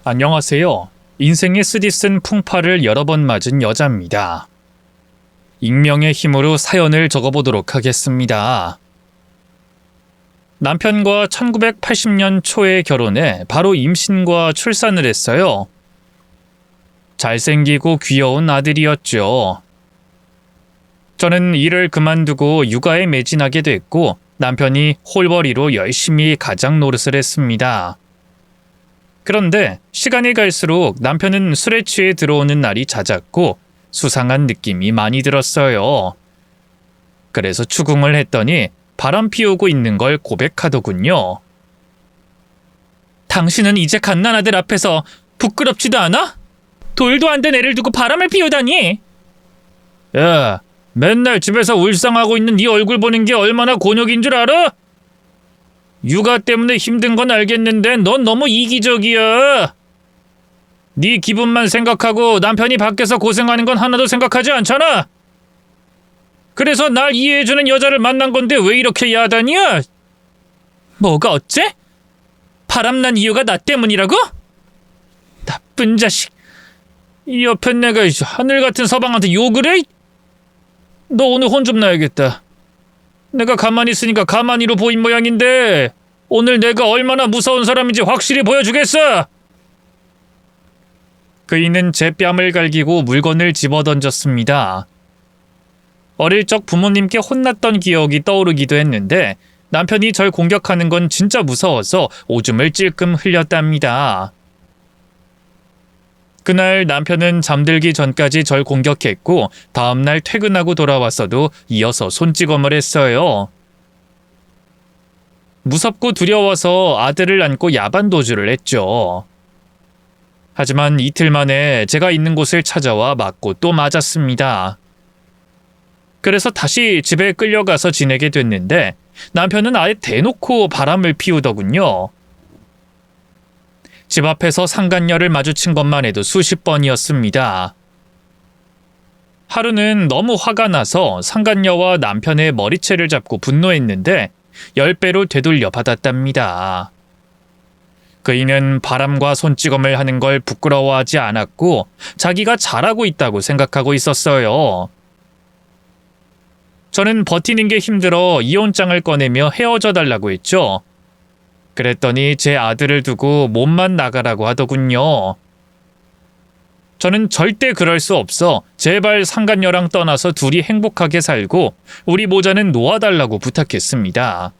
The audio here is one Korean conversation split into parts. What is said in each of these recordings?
안녕하세요. 인생에 쓰디쓴 풍파를 여러 번 맞은 여자입니다. 익명의 힘으로 사연을 적어보도록 하겠습니다. 남편과 1980년 초에 결혼해 바로 임신과 출산을 했어요. 잘생기고 귀여운 아들이었죠. 저는 일을 그만두고 육아에 매진하게 됐고 남편이 홀벌이로 열심히 가장 노릇을 했습니다. 그런데 시간이 갈수록 남편은 술에 취해 들어오는 날이 잦았고 수상한 느낌이 많이 들었어요. 그래서 추궁을 했더니 바람 피우고 있는 걸 고백하더군요. 당신은 이제 갓난아들 앞에서 부끄럽지도 않아? 돌도 안 된 애를 두고 바람을 피우다니! 야, 맨날 집에서 울상하고 있는 네 얼굴 보는 게 얼마나 곤욕인 줄 알아? 육아 때문에 힘든 건 알겠는데 넌 너무 이기적이야. 네 기분만 생각하고 남편이 밖에서 고생하는 건 하나도 생각하지 않잖아. 그래서 날 이해해주는 여자를 만난 건데 왜 이렇게 야단이야? 뭐가 어째? 바람난 이유가 나 때문이라고? 나쁜 자식. 이 옆에 내가 하늘 같은 서방한테 욕을 해? 너 오늘 혼 좀 나야겠다. 내가 가만히 있으니까 가만히로 보인 모양인데 오늘 내가 얼마나 무서운 사람인지 확실히 보여주겠어. 그이는 제 뺨을 갈기고 물건을 집어던졌습니다. 어릴 적 부모님께 혼났던 기억이 떠오르기도 했는데 남편이 절 공격하는 건 진짜 무서워서 오줌을 찔끔 흘렸답니다. 그날 남편은 잠들기 전까지 절 공격했고 다음날 퇴근하고 돌아왔어도 이어서 손찌검을 했어요. 무섭고 두려워서 아들을 안고 야반도주를 했죠. 하지만 이틀 만에 제가 있는 곳을 찾아와 맞고 또 맞았습니다. 그래서 다시 집에 끌려가서 지내게 됐는데 남편은 아예 대놓고 바람을 피우더군요. 집 앞에서 상간녀를 마주친 것만 해도 수십 번이었습니다. 하루는 너무 화가 나서 상간녀와 남편의 머리채를 잡고 분노했는데 10배로 되돌려 받았답니다. 그이는 바람과 손찌검을 하는 걸 부끄러워하지 않았고 자기가 잘하고 있다고 생각하고 있었어요. 저는 버티는 게 힘들어 이혼장을 꺼내며 헤어져 달라고 했죠. 그랬더니 제 아들을 두고 몸만 나가라고 하더군요. 저는 절대 그럴 수 없어 제발 상간녀랑 떠나서 둘이 행복하게 살고 우리 모자는 놓아달라고 부탁했습니다.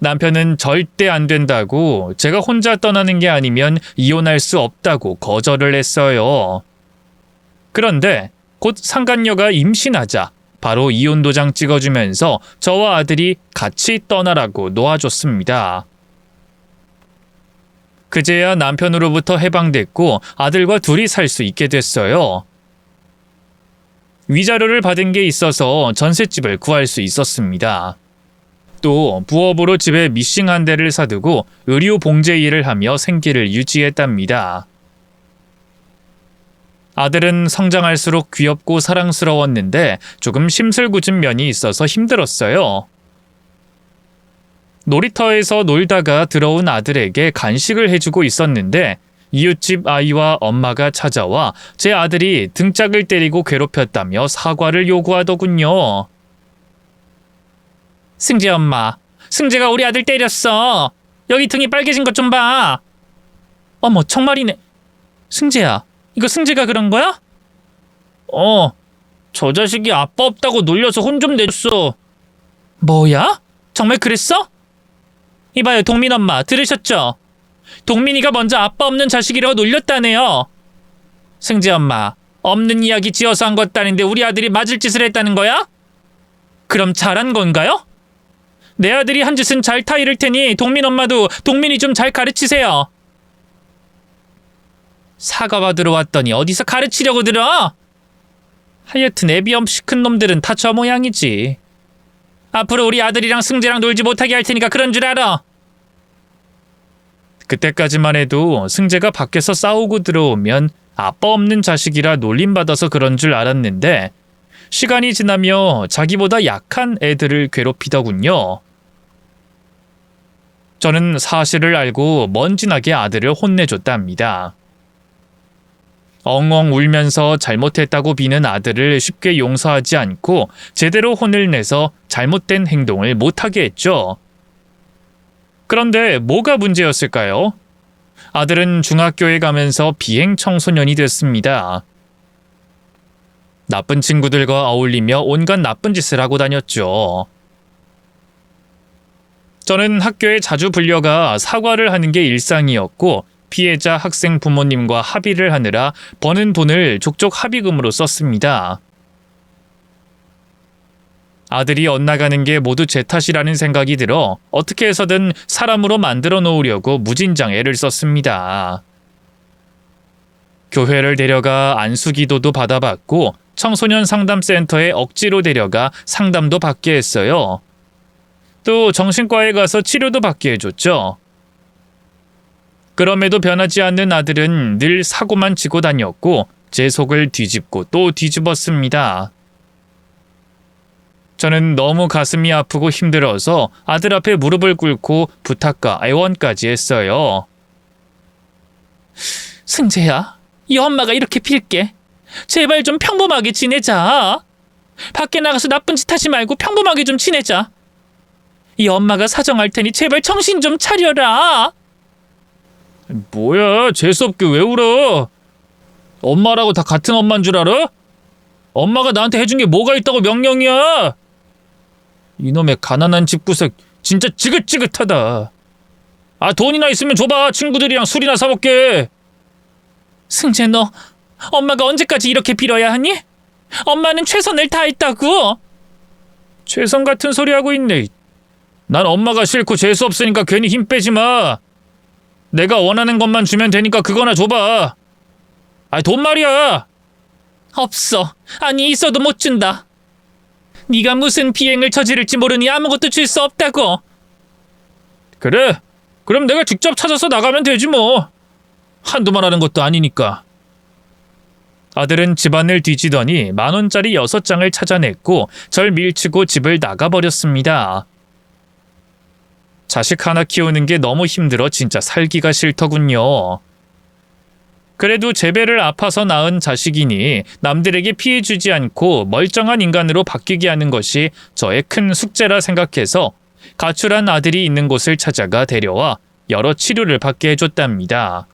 남편은 절대 안 된다고 제가 혼자 떠나는 게 아니면 이혼할 수 없다고 거절을 했어요. 그런데 곧 상간녀가 임신하자 바로 이혼 도장 찍어주면서 저와 아들이 같이 떠나라고 놓아줬습니다. 그제야 남편으로부터 해방됐고 아들과 둘이 살 수 있게 됐어요. 위자료를 받은 게 있어서 전셋집을 구할 수 있었습니다. 또 부업으로 집에 미싱 한 대를 사두고 의류 봉제 일을 하며 생계를 유지했답니다. 아들은 성장할수록 귀엽고 사랑스러웠는데 조금 심술궂은 면이 있어서 힘들었어요. 놀이터에서 놀다가 들어온 아들에게 간식을 해주고 있었는데 이웃집 아이와 엄마가 찾아와 제 아들이 등짝을 때리고 괴롭혔다며 사과를 요구하더군요. 승재 엄마, 승재가 우리 아들 때렸어. 여기 등이 빨개진 것 좀 봐. 어머, 정말이네. 승재야, 이거 승재가 그런 거야? 저 자식이 아빠 없다고 놀려서 혼 좀 내줬어. 뭐야? 정말 그랬어? 이봐요, 동민 엄마, 들으셨죠? 동민이가 먼저 아빠 없는 자식이라고 놀렸다네요. 승재 엄마, 없는 이야기 지어서 한 것도 아닌데 우리 아들이 맞을 짓을 했다는 거야? 그럼 잘한 건가요? 내 아들이 한 짓은 잘 타이를 테니 동민 엄마도 동민이 좀 잘 가르치세요. 사과받으러 왔더니 어디서 가르치려고 들어? 하여튼 애비 없이 큰 놈들은 다 저 모양이지. 앞으로 우리 아들이랑 승재랑 놀지 못하게 할 테니까 그런 줄 알아. 그때까지만 해도 승재가 밖에서 싸우고 들어오면 아빠 없는 자식이라 놀림받아서 그런 줄 알았는데 시간이 지나며 자기보다 약한 애들을 괴롭히더군요. 저는 사실을 알고 먼지나게 아들을 혼내줬답니다. 엉엉 울면서 잘못했다고 비는 아들을 쉽게 용서하지 않고 제대로 혼을 내서 잘못된 행동을 못하게 했죠. 그런데 뭐가 문제였을까요? 아들은 중학교에 가면서 비행 청소년이 됐습니다. 나쁜 친구들과 어울리며 온갖 나쁜 짓을 하고 다녔죠. 저는 학교에 자주 불려가 사과를 하는 게 일상이었고 피해자 학생 부모님과 합의를 하느라 버는 돈을 족족 합의금으로 썼습니다. 아들이 엇나가는 게 모두 제 탓이라는 생각이 들어 어떻게 해서든 사람으로 만들어 놓으려고 무진장 애를 썼습니다. 교회를 데려가 안수기도도 받아봤고 청소년 상담센터에 억지로 데려가 상담도 받게 했어요. 또 정신과에 가서 치료도 받게 해줬죠. 그럼에도 변하지 않는 아들은 늘 사고만 치고 다녔고 제 속을 뒤집고 또 뒤집었습니다. 저는 너무 가슴이 아프고 힘들어서 아들 앞에 무릎을 꿇고 부탁과 애원까지 했어요. 승재야, 이 엄마가 이렇게 빌게. 제발 좀 평범하게 지내자. 밖에 나가서 나쁜 짓 하지 말고 평범하게 좀 지내자. 이 엄마가 사정할 테니 제발 정신 좀 차려라. 뭐야, 재수없게 왜 울어? 엄마라고 다 같은 엄마인 줄 알아? 엄마가 나한테 해준 게 뭐가 있다고 명령이야? 이놈의 가난한 집구석 진짜 지긋지긋하다. 아, 돈이나 있으면 줘봐. 친구들이랑 술이나 사먹게. 승재, 너 엄마가 언제까지 이렇게 빌어야 하니? 엄마는 최선을 다했다고. 최선 같은 소리 하고 있네. 난 엄마가 싫고 재수 없으니까 괜히 힘 빼지 마. 내가 원하는 것만 주면 되니까 그거나 줘봐. 아, 돈 말이야. 없어. 아니, 있어도 못 준다. 네가 무슨 비행을 저지를지 모르니 아무것도 줄 수 없다고. 그래, 그럼 내가 직접 찾아서 나가면 되지 뭐. 한두번 하는 것도 아니니까. 아들은 집안을 뒤지더니 10,000원짜리 6장을 찾아냈고 절 밀치고 집을 나가버렸습니다. 자식 하나 키우는 게 너무 힘들어 진짜 살기가 싫더군요. 그래도 제 배를 아파서 낳은 자식이니 남들에게 피해 주지 않고 멀쩡한 인간으로 바뀌게 하는 것이 저의 큰 숙제라 생각해서 가출한 아들이 있는 곳을 찾아가 데려와 여러 치료를 받게 해줬답니다.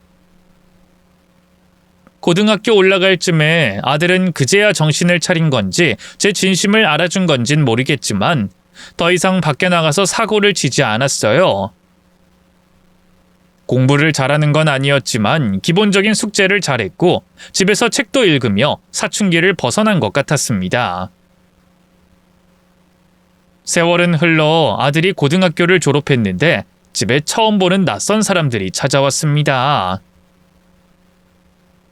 고등학교 올라갈 쯤에 아들은 그제야 정신을 차린 건지 제 진심을 알아준 건진 모르겠지만 더 이상 밖에 나가서 사고를 치지 않았어요. 공부를 잘하는 건 아니었지만 기본적인 숙제를 잘했고 집에서 책도 읽으며 사춘기를 벗어난 것 같았습니다. 세월은 흘러 아들이 고등학교를 졸업했는데 집에 처음 보는 낯선 사람들이 찾아왔습니다.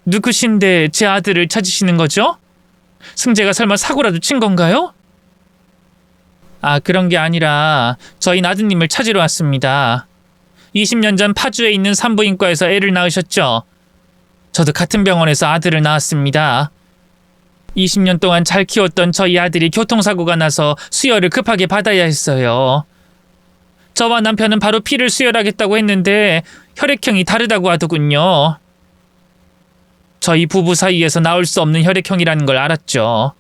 누구신데 제 아들을 찾으시는 거죠? 승재가 설마 사고라도 친 건가요? 아, 그런 게 아니라 저희 아드님을 찾으러 왔습니다. 20년 전 파주에 있는 산부인과에서 애를 낳으셨죠? 저도 같은 병원에서 아들을 낳았습니다. 20년 동안 잘 키웠던 저희 아들이 교통사고가 나서 수혈을 급하게 받아야 했어요. 저와 남편은 바로 피를 수혈하겠다고 했는데 혈액형이 다르다고 하더군요. 저희 부부 사이에서 나올 수 없는 혈액형이라는 걸 알았죠.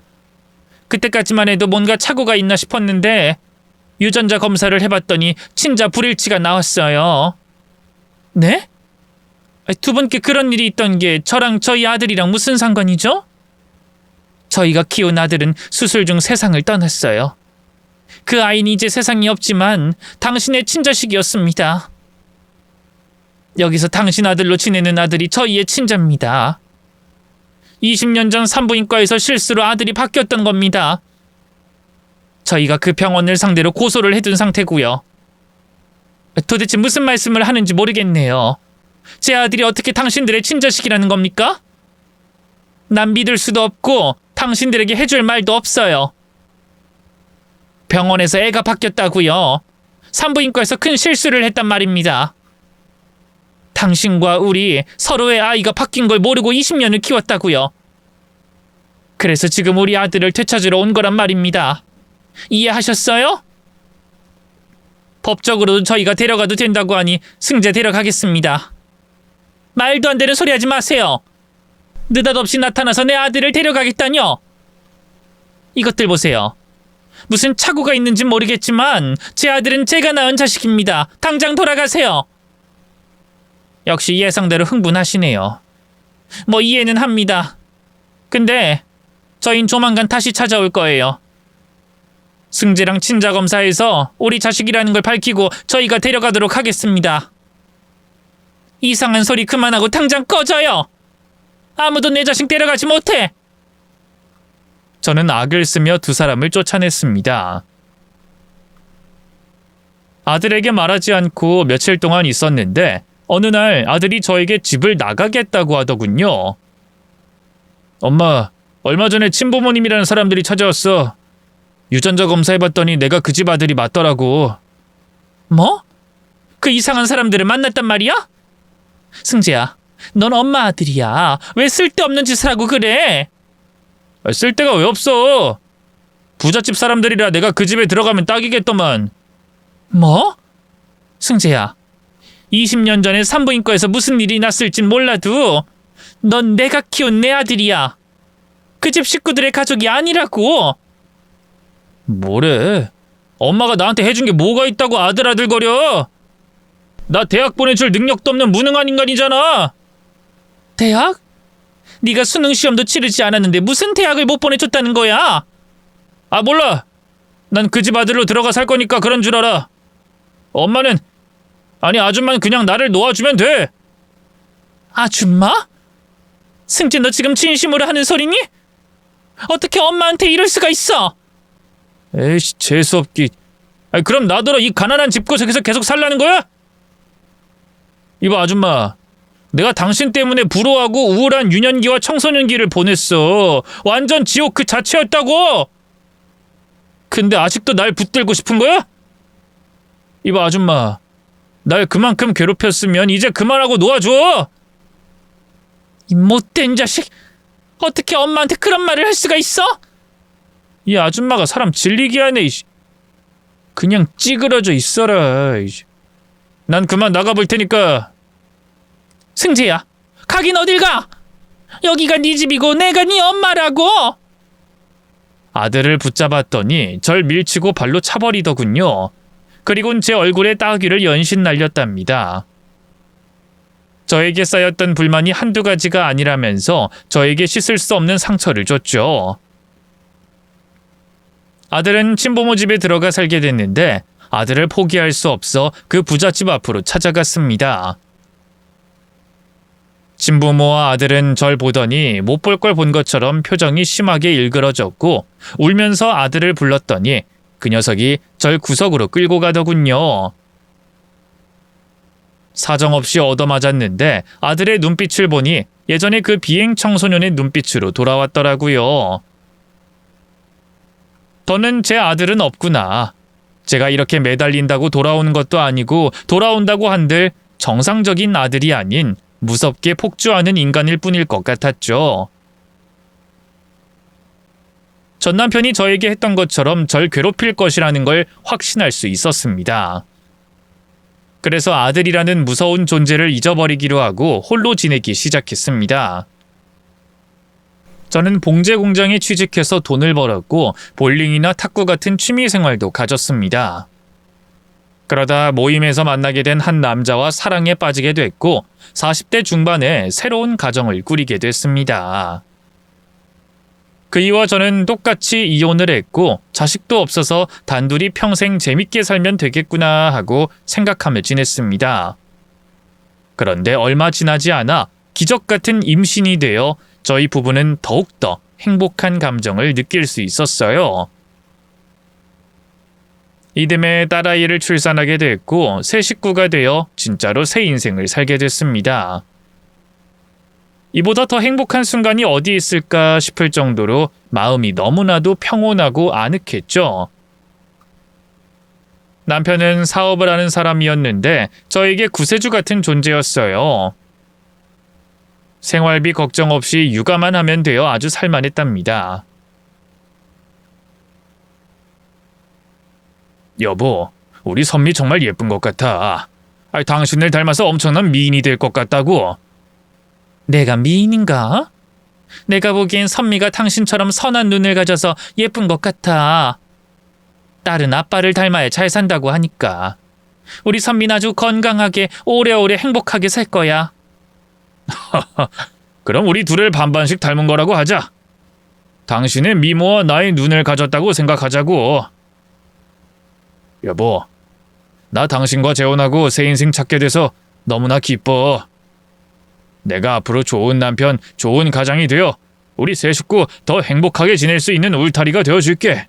그때까지만 해도 뭔가 착오가 있나 싶었는데 유전자 검사를 해봤더니 친자 불일치가 나왔어요. 네? 두 분께 그런 일이 있던 게 저랑 저희 아들이랑 무슨 상관이죠? 저희가 키운 아들은 수술 중 세상을 떠났어요. 그 아이는 이제 세상이 없지만 당신의 친자식이었습니다. 여기서 당신 아들로 지내는 아들이 저희의 친자입니다. 20년 전 산부인과에서 실수로 아들이 바뀌었던 겁니다. 저희가 그 병원을 상대로 고소를 해둔 상태고요. 도대체 무슨 말씀을 하는지 모르겠네요. 제 아들이 어떻게 당신들의 친자식이라는 겁니까? 난 믿을 수도 없고 당신들에게 해줄 말도 없어요. 병원에서 애가 바뀌었다고요. 산부인과에서 큰 실수를 했단 말입니다. 당신과 우리 서로의 아이가 바뀐 걸 모르고 20년을 키웠다고요. 그래서 지금 우리 아들을 되찾으러 온 거란 말입니다. 이해하셨어요? 법적으로도 저희가 데려가도 된다고 하니 승재 데려가겠습니다. 말도 안 되는 소리 하지 마세요. 느닷없이 나타나서 내 아들을 데려가겠다뇨. 이것들 보세요. 무슨 착오가 있는지 모르겠지만 제 아들은 제가 낳은 자식입니다. 당장 돌아가세요. 역시 예상대로 흥분하시네요. 뭐 이해는 합니다. 근데 저흰 조만간 다시 찾아올 거예요. 승재랑 친자검사에서 우리 자식이라는 걸 밝히고 저희가 데려가도록 하겠습니다. 이상한 소리 그만하고 당장 꺼져요. 아무도 내 자식 데려가지 못해. 저는 악을 쓰며 두 사람을 쫓아냈습니다. 아들에게 말하지 않고 며칠 동안 있었는데 어느 날 아들이 저에게 집을 나가겠다고 하더군요. 엄마, 얼마 전에 친부모님이라는 사람들이 찾아왔어. 유전자 검사해봤더니 내가 그 집 아들이 맞더라고. 뭐? 그 이상한 사람들을 만났단 말이야? 승재야, 넌 엄마 아들이야. 왜 쓸데없는 짓을 하고 그래? 쓸데가 왜 없어? 부잣집 사람들이라 내가 그 집에 들어가면 딱이겠더만. 뭐? 승재야, 20년 전에 산부인과에서 무슨 일이 났을진 몰라도 넌 내가 키운 내 아들이야. 그 집 식구들의 가족이 아니라고. 뭐래? 엄마가 나한테 해준 게 뭐가 있다고 아들아들거려? 나 대학 보내줄 능력도 없는 무능한 인간이잖아. 대학? 네가 수능 시험도 치르지 않았는데 무슨 대학을 못 보내줬다는 거야? 아, 몰라. 난 그 집 아들로 들어가 살 거니까 그런 줄 알아. 엄마는, 아니 아줌마는 그냥 나를 놓아주면 돼. 아줌마? 승재, 너 지금 진심으로 하는 소리니? 어떻게 엄마한테 이럴 수가 있어? 에이씨, 재수없기. 아니, 그럼 나더러 이 가난한 집구석에서 계속 살라는 거야? 이봐 아줌마, 내가 당신 때문에 불우하고 우울한 유년기와 청소년기를 보냈어. 완전 지옥 그 자체였다고. 근데 아직도 날 붙들고 싶은 거야? 이봐 아줌마, 날 그만큼 괴롭혔으면 이제 그만하고 놓아줘. 이 못된 자식, 어떻게 엄마한테 그런 말을 할 수가 있어? 이 아줌마가 사람 질리게 하네. 그냥 찌그러져 있어라. 난 그만 나가볼 테니까. 승재야, 가긴 어딜 가? 여기가 네 집이고 내가 네 엄마라고. 아들을 붙잡았더니 절 밀치고 발로 차버리더군요. 그리곤 제 얼굴에 따귀를 연신 날렸답니다. 저에게 쌓였던 불만이 한두 가지가 아니라면서 저에게 씻을 수 없는 상처를 줬죠. 아들은 친부모 집에 들어가 살게 됐는데 아들을 포기할 수 없어 그 부잣집 앞으로 찾아갔습니다. 친부모와 아들은 절 보더니 못 볼 걸 본 것처럼 표정이 심하게 일그러졌고 울면서 아들을 불렀더니 그 녀석이 절 구석으로 끌고 가더군요. 사정없이 얻어맞았는데 아들의 눈빛을 보니 예전에 그 비행 청소년의 눈빛으로 돌아왔더라고요. 더는 제 아들은 없구나. 제가 이렇게 매달린다고 돌아오는 것도 아니고 돌아온다고 한들 정상적인 아들이 아닌 무섭게 폭주하는 인간일 뿐일 것 같았죠. 전 남편이 저에게 했던 것처럼 절 괴롭힐 것이라는 걸 확신할 수 있었습니다. 그래서 아들이라는 무서운 존재를 잊어버리기로 하고 홀로 지내기 시작했습니다. 저는 봉제 공장에 취직해서 돈을 벌었고 볼링이나 탁구 같은 취미 생활도 가졌습니다. 그러다 모임에서 만나게 된 한 남자와 사랑에 빠지게 됐고 40대 중반에 새로운 가정을 꾸리게 됐습니다. 그이와 저는 똑같이 이혼을 했고 자식도 없어서 단둘이 평생 재밌게 살면 되겠구나 하고 생각하며 지냈습니다. 그런데 얼마 지나지 않아 기적 같은 임신이 되어 저희 부부는 더욱더 행복한 감정을 느낄 수 있었어요. 이듬해 딸아이를 출산하게 됐고 새 식구가 되어 진짜로 새 인생을 살게 됐습니다. 이보다 더 행복한 순간이 어디 있을까 싶을 정도로 마음이 너무나도 평온하고 아늑했죠. 남편은 사업을 하는 사람이었는데 저에게 구세주 같은 존재였어요. 생활비 걱정 없이 육아만 하면 되어 아주 살만했답니다. 여보, 우리 선미 정말 예쁜 것 같아. 당신을 닮아서 엄청난 미인이 될 것 같다고. 내가 미인인가? 내가 보기엔 선미가 당신처럼 선한 눈을 가져서 예쁜 것 같아. 딸은 아빠를 닮아야 잘 산다고 하니까. 우리 선미는 아주 건강하게 오래오래 행복하게 살 거야. 그럼 우리 둘을 반반씩 닮은 거라고 하자. 당신의 미모와 나의 눈을 가졌다고 생각하자고. 여보, 나 당신과 재혼하고 새 인생 찾게 돼서 너무나 기뻐. 내가 앞으로 좋은 남편, 좋은 가장이 되어 우리 세 식구 더 행복하게 지낼 수 있는 울타리가 되어줄게.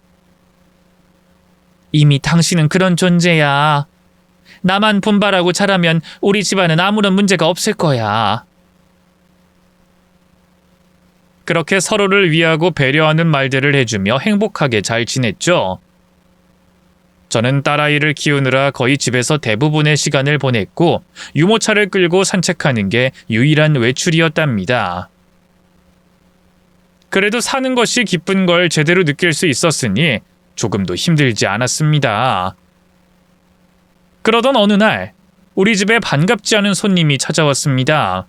이미 당신은 그런 존재야. 나만 분발하고 잘하면 우리 집안은 아무런 문제가 없을 거야. 그렇게 서로를 위하고 배려하는 말들을 해주며 행복하게 잘 지냈죠. 저는 딸아이를 키우느라 거의 집에서 대부분의 시간을 보냈고 유모차를 끌고 산책하는 게 유일한 외출이었답니다. 그래도 사는 것이 기쁜 걸 제대로 느낄 수 있었으니 조금도 힘들지 않았습니다. 그러던 어느 날 우리 집에 반갑지 않은 손님이 찾아왔습니다.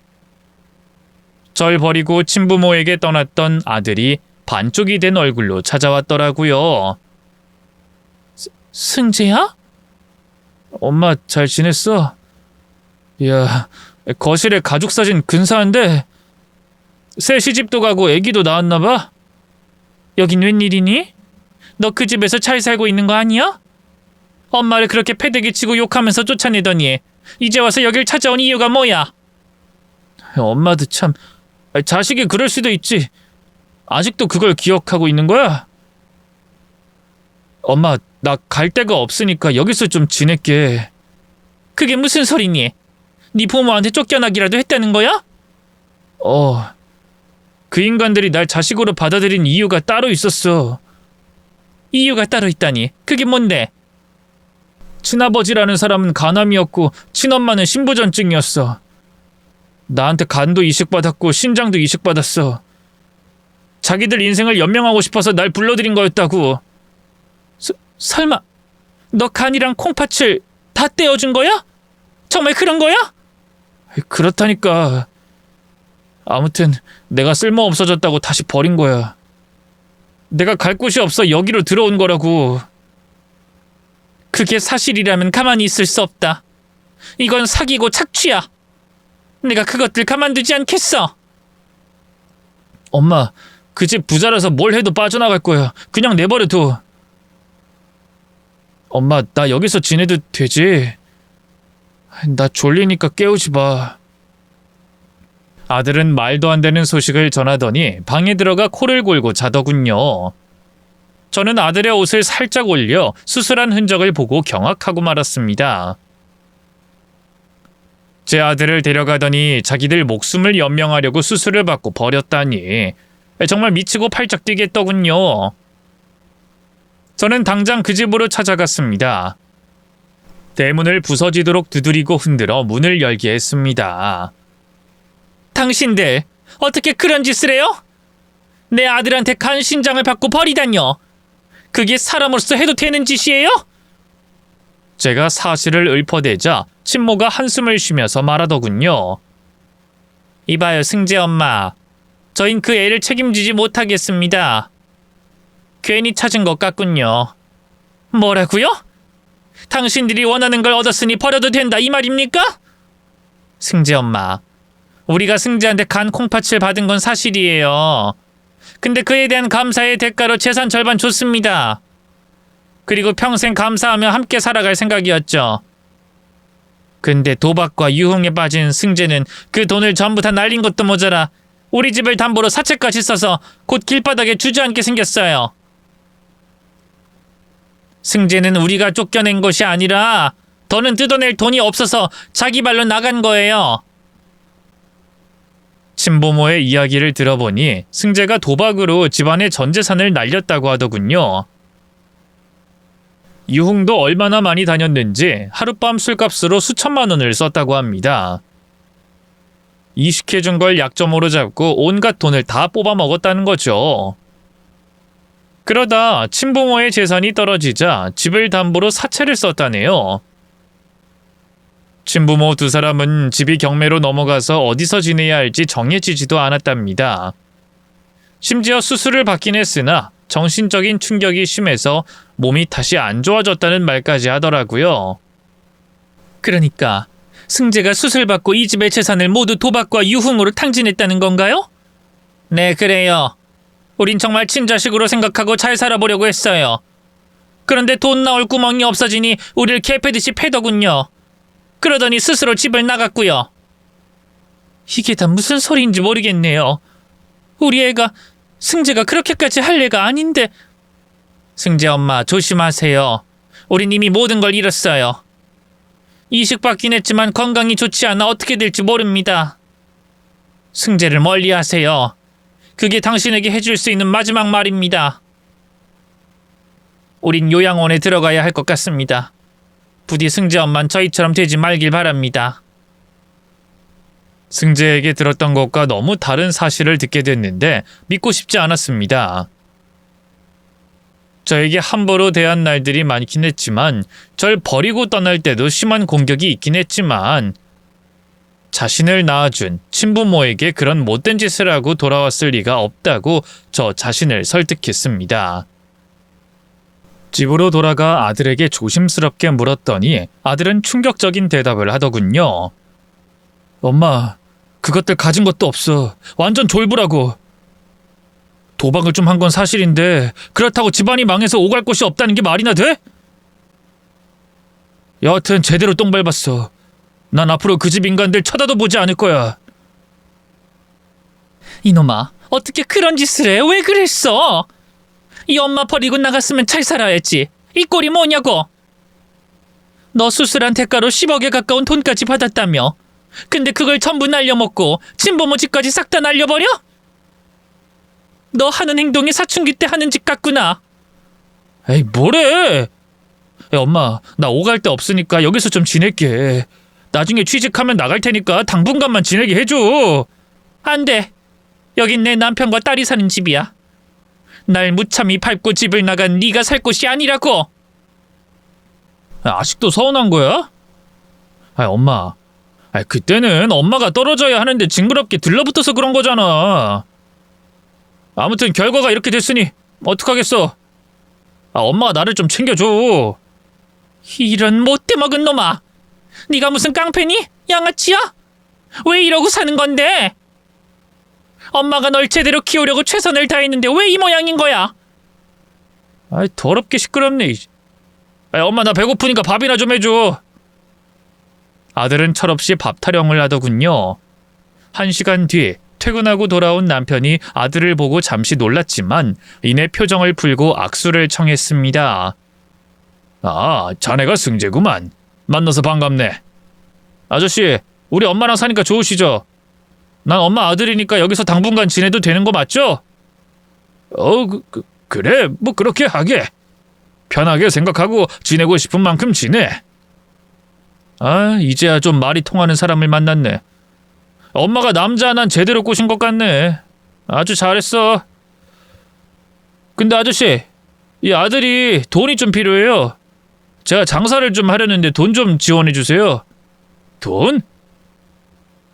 절 버리고 친부모에게 떠났던 아들이 반쪽이 된 얼굴로 찾아왔더라고요. 승재야? 엄마 잘 지냈어? 이야, 거실에 가족 사진 근사한데 새 시집도 가고 애기도 낳았나 봐? 여긴 웬일이니? 너 그 집에서 잘 살고 있는 거 아니야? 엄마를 그렇게 패대기 치고 욕하면서 쫓아내더니 이제 와서 여길 찾아온 이유가 뭐야? 엄마도 참, 자식이 그럴 수도 있지. 아직도 그걸 기억하고 있는 거야? 엄마, 나 갈 데가 없으니까 여기서 좀 지낼게. 그게 무슨 소리니? 네 부모한테 쫓겨나기라도 했다는 거야? 그 인간들이 날 자식으로 받아들인 이유가 따로 있었어. 이유가 따로 있다니? 그게 뭔데? 친아버지라는 사람은 간암이었고 친엄마는 신부전증이었어. 나한테 간도 이식받았고 신장도 이식받았어. 자기들 인생을 연명하고 싶어서 날 불러들인 거였다고. 설마 너 간이랑 콩팥을 다 떼어준 거야? 정말 그런 거야? 그렇다니까. 아무튼 내가 쓸모없어졌다고 다시 버린 거야. 내가 갈 곳이 없어 여기로 들어온 거라고. 그게 사실이라면 가만히 있을 수 없다. 이건 사기고 착취야. 내가 그것들 가만두지 않겠어. 엄마, 그 집 부자라서 뭘 해도 빠져나갈 거야. 그냥 내버려둬. 엄마, 나 여기서 지내도 되지? 나 졸리니까 깨우지 마. 아들은 말도 안 되는 소식을 전하더니 방에 들어가 코를 골고 자더군요. 저는 아들의 옷을 살짝 올려 수술한 흔적을 보고 경악하고 말았습니다. 제 아들을 데려가더니 자기들 목숨을 연명하려고 수술을 받고 버렸다니 정말 미치고 팔짝 뛰겠더군요. 저는 당장 그 집으로 찾아갔습니다. 대문을 부서지도록 두드리고 흔들어 문을 열게 했습니다. 당신들 어떻게 그런 짓을 해요? 내 아들한테 간신장을 받고 버리다뇨. 그게 사람으로서 해도 되는 짓이에요? 제가 사실을 읊어대자 친모가 한숨을 쉬면서 말하더군요. 이봐요, 승재 엄마. 저흰 그 애를 책임지지 못하겠습니다. 괜히 찾은 것 같군요. 뭐라고요? 당신들이 원하는 걸 얻었으니 버려도 된다 이 말입니까? 승재 엄마, 우리가 승재한테 간 콩팥을 받은 건 사실이에요. 근데 그에 대한 감사의 대가로 재산 절반 줬습니다. 그리고 평생 감사하며 함께 살아갈 생각이었죠. 근데 도박과 유흥에 빠진 승재는 그 돈을 전부 다 날린 것도 모자라 우리 집을 담보로 사채까지 써서 곧 길바닥에 주저앉게 생겼어요. 승재는 우리가 쫓겨낸 것이 아니라 더는 뜯어낼 돈이 없어서 자기 발로 나간 거예요. 친부모의 이야기를 들어보니 승재가 도박으로 집안의 전 재산을 날렸다고 하더군요. 유흥도 얼마나 많이 다녔는지 하룻밤 술값으로 수천만 원을 썼다고 합니다. 이식해준 걸 약점으로 잡고 온갖 돈을 다 뽑아 먹었다는 거죠. 그러다 친부모의 재산이 떨어지자 집을 담보로 사채를 썼다네요. 친부모 두 사람은 집이 경매로 넘어가서 어디서 지내야 할지 정해지지도 않았답니다. 심지어 수술을 받긴 했으나 정신적인 충격이 심해서 몸이 다시 안 좋아졌다는 말까지 하더라고요. 그러니까 승재가 수술받고 이 집의 재산을 모두 도박과 유흥으로 탕진했다는 건가요? 네, 그래요. 우린 정말 친자식으로 생각하고 잘 살아보려고 했어요. 그런데 돈 나올 구멍이 없어지니 우릴 개패듯이 패더군요. 그러더니 스스로 집을 나갔고요. 이게 다 무슨 소리인지 모르겠네요. 우리 애가 승재가 그렇게까지 할 애가 아닌데. 승재 엄마 조심하세요. 우린 이미 모든 걸 잃었어요. 이식 받긴 했지만 건강이 좋지 않아 어떻게 될지 모릅니다. 승재를 멀리하세요. 그게 당신에게 해줄 수 있는 마지막 말입니다. 우린 요양원에 들어가야 할 것 같습니다. 부디 승재 엄만 저희처럼 되지 말길 바랍니다. 승재에게 들었던 것과 너무 다른 사실을 듣게 됐는데 믿고 싶지 않았습니다. 저에게 함부로 대한 날들이 많긴 했지만 절 버리고 떠날 때도 심한 공격이 있긴 했지만 자신을 낳아준 친부모에게 그런 못된 짓을 하고 돌아왔을 리가 없다고 저 자신을 설득했습니다. 집으로 돌아가 아들에게 조심스럽게 물었더니 아들은 충격적인 대답을 하더군요. 엄마, 그것들 가진 것도 없어. 완전 졸부라고. 도박을 좀 한 건 사실인데 그렇다고 집안이 망해서 오갈 곳이 없다는 게 말이나 돼? 여하튼 제대로 똥 밟았어. 난 앞으로 그 집 인간들 쳐다도 보지 않을 거야. 이놈아, 어떻게 그런 짓을 해? 왜 그랬어? 이 엄마 버리고 나갔으면 잘 살아야지. 이 꼴이 뭐냐고. 너 수술한 대가로 10억에 가까운 돈까지 받았다며. 근데 그걸 전부 날려먹고 친부모 집까지 싹 다 날려버려? 너 하는 행동이 사춘기 때 하는 짓 같구나. 에이, 뭐래? 엄마, 나 오갈 데 없으니까 여기서 좀 지낼게. 나중에 취직하면 나갈 테니까 당분간만 지내게 해줘. 안 돼. 여긴 내 남편과 딸이 사는 집이야. 날 무참히 밟고 집을 나간 네가 살 곳이 아니라고. 아직도 서운한 거야? 엄마. 그때는 엄마가 떨어져야 하는데 징그럽게 들러붙어서 그런 거잖아. 아무튼 결과가 이렇게 됐으니 어떡하겠어. 엄마가 나를 좀 챙겨줘. 이런 못돼 먹은 놈아. 네가 무슨 깡패니? 양아치야? 왜 이러고 사는 건데? 엄마가 널 제대로 키우려고 최선을 다했는데 왜 이 모양인 거야? 더럽게 시끄럽네. 엄마, 나 배고프니까 밥이나 좀 해줘. 아들은 철없이 밥 타령을 하더군요. 1시간 뒤 퇴근하고 돌아온 남편이 아들을 보고 잠시 놀랐지만 이내 표정을 풀고 악수를 청했습니다. 아, 자네가 승재구만. 만나서 반갑네. 아저씨, 우리 엄마랑 사니까 좋으시죠? 난 엄마 아들이니까 여기서 당분간 지내도 되는 거 맞죠? 그래, 뭐 그렇게 하게. 편하게 생각하고 지내고 싶은 만큼 지내. 이제야 좀 말이 통하는 사람을 만났네. 엄마가 남자 하나 제대로 꼬신 것 같네. 아주 잘했어. 근데 아저씨, 이 아들이 돈이 좀 필요해요. 제가 장사를 좀 하려는데 돈 좀 지원해 주세요. 돈?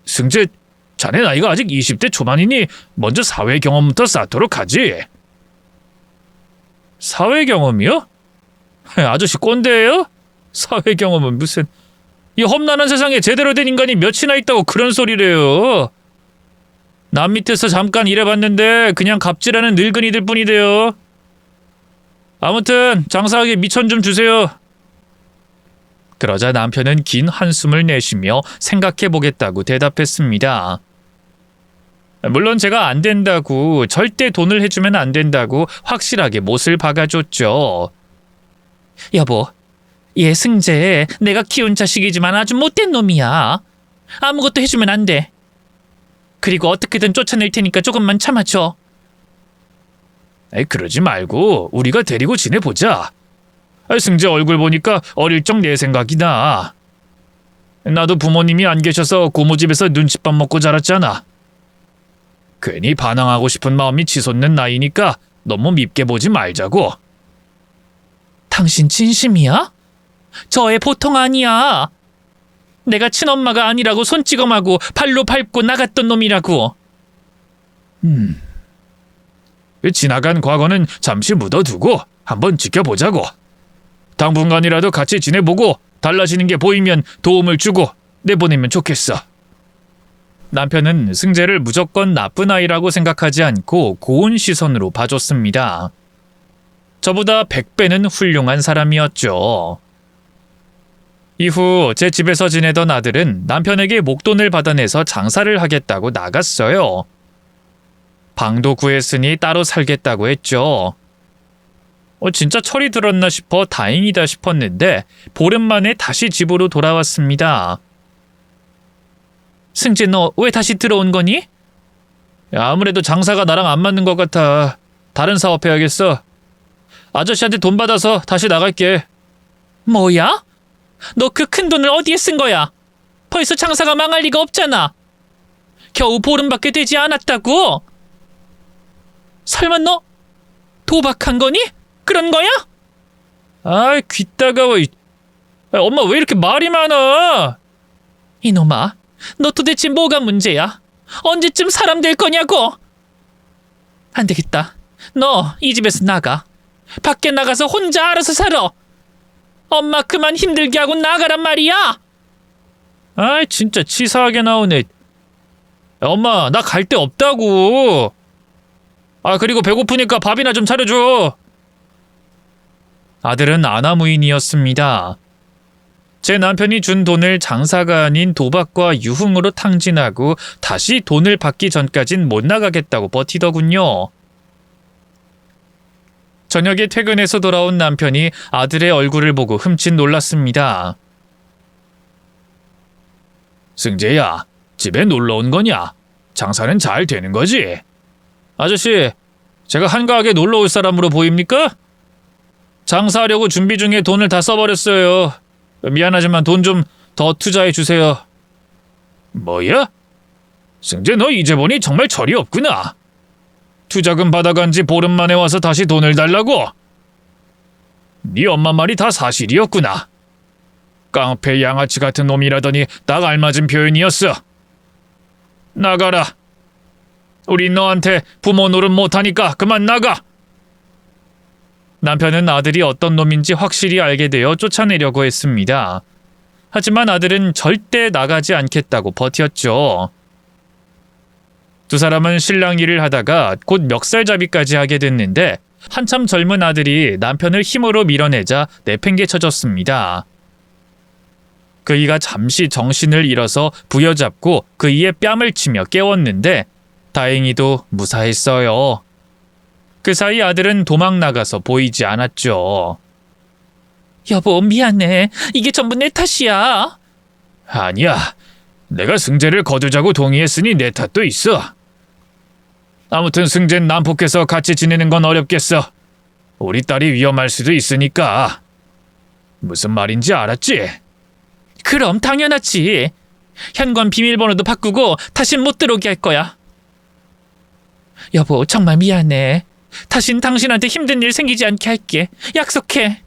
승재, 자네 나이가 아직 20대 초반이니 먼저 사회 경험부터 쌓도록 하지. 사회 경험이요? 아저씨 꼰대예요? 사회 경험은 무슨... 이 험난한 세상에 제대로 된 인간이 몇이나 있다고 그런 소리래요. 남 밑에서 잠깐 일해봤는데 그냥 갑질하는 늙은이들 뿐이래요. 아무튼 장사하게 미천 좀 주세요. 그러자 남편은 긴 한숨을 내쉬며 생각해보겠다고 대답했습니다. 물론 제가 안 된다고, 절대 돈을 해주면 안 된다고 확실하게 못을 박아줬죠. 여보, 얘 승재 내가 키운 자식이지만 아주 못된 놈이야. 아무것도 해주면 안 돼. 그리고 어떻게든 쫓아낼 테니까 조금만 참아줘. 그러지 말고 우리가 데리고 지내보자. 승재 얼굴 보니까 어릴 적 내 생각이 나. 나도 부모님이 안 계셔서 고모집에서 눈칫밥 먹고 자랐잖아. 괜히 반항하고 싶은 마음이 치솟는 나이니까 너무 밉게 보지 말자고. 당신 진심이야? 저 애 보통 아니야. 내가 친엄마가 아니라고 손찌검하고 발로 밟고 나갔던 놈이라고. 지나간 과거는 잠시 묻어두고 한번 지켜보자고. 당분간이라도 같이 지내보고 달라지는 게 보이면 도움을 주고 내보내면 좋겠어. 남편은 승재를 무조건 나쁜 아이라고 생각하지 않고 고운 시선으로 봐줬습니다. 저보다 100배는 훌륭한 사람이었죠. 이후 제 집에서 지내던 아들은 남편에게 목돈을 받아내서 장사를 하겠다고 나갔어요. 방도 구했으니 따로 살겠다고 했죠. 진짜 철이 들었나 싶어 다행이다 싶었는데 보름 만에 다시 집으로 돌아왔습니다. 승재, 너 왜 다시 들어온 거니? 아무래도 장사가 나랑 안 맞는 것 같아. 다른 사업 해야겠어. 아저씨한테 돈 받아서 다시 나갈게. 뭐야? 너 그 큰 돈을 어디에 쓴 거야? 벌써 장사가 망할 리가 없잖아. 겨우 보름밖에 되지 않았다고? 설마 너 도박한 거니? 그런 거야? 아이, 귀 따가워. 엄마 왜 이렇게 말이 많아? 이놈아, 너 도대체 뭐가 문제야? 언제쯤 사람 될 거냐고? 안 되겠다. 너 이 집에서 나가. 밖에 나가서 혼자 알아서 살아. 엄마 그만 힘들게 하고 나가란 말이야. 아이, 진짜 치사하게 나오네. 엄마, 나 갈 데 없다고. 그리고 배고프니까 밥이나 좀 차려줘. 아들은 아나무인이었습니다. 제 남편이 준 돈을 장사가 아닌 도박과 유흥으로 탕진하고 다시 돈을 받기 전까진 못 나가겠다고 버티더군요. 저녁에 퇴근해서 돌아온 남편이 아들의 얼굴을 보고 흠칫 놀랐습니다. 승재야, 집에 놀러 온 거냐? 장사는 잘 되는 거지? 아저씨, 제가 한가하게 놀러 올 사람으로 보입니까? 장사하려고 준비 중에 돈을 다 써버렸어요. 미안하지만 돈 좀 더 투자해 주세요. 뭐야? 승재, 너 이제 보니 정말 철이 없구나. 투자금 받아간 지 보름 만에 와서 다시 돈을 달라고? 네 엄마 말이 다 사실이었구나. 깡패 양아치 같은 놈이라더니 딱 알맞은 표현이었어. 나가라. 우리 너한테 부모 노릇 못하니까 그만 나가. 남편은 아들이 어떤 놈인지 확실히 알게 되어 쫓아내려고 했습니다. 하지만 아들은 절대 나가지 않겠다고 버텼죠. 두 사람은 신랑 일을 하다가 곧 멱살잡이까지 하게 됐는데 한참 젊은 아들이 남편을 힘으로 밀어내자 내팽개쳐졌습니다. 그이가 잠시 정신을 잃어서 부여잡고 그이의 뺨을 치며 깨웠는데 다행히도 무사했어요. 그 사이 아들은 도망 나가서 보이지 않았죠. 여보, 미안해. 이게 전부 내 탓이야. 아니야. 내가 승재를 거두자고 동의했으니 내 탓도 있어. 아무튼 승재는 난폭해서 같이 지내는 건 어렵겠어. 우리 딸이 위험할 수도 있으니까. 무슨 말인지 알았지? 그럼 당연하지. 현관 비밀번호도 바꾸고 다신 못 들어오게 할 거야. 여보, 정말 미안해. 다신 당신한테 힘든 일 생기지 않게 할게. 약속해.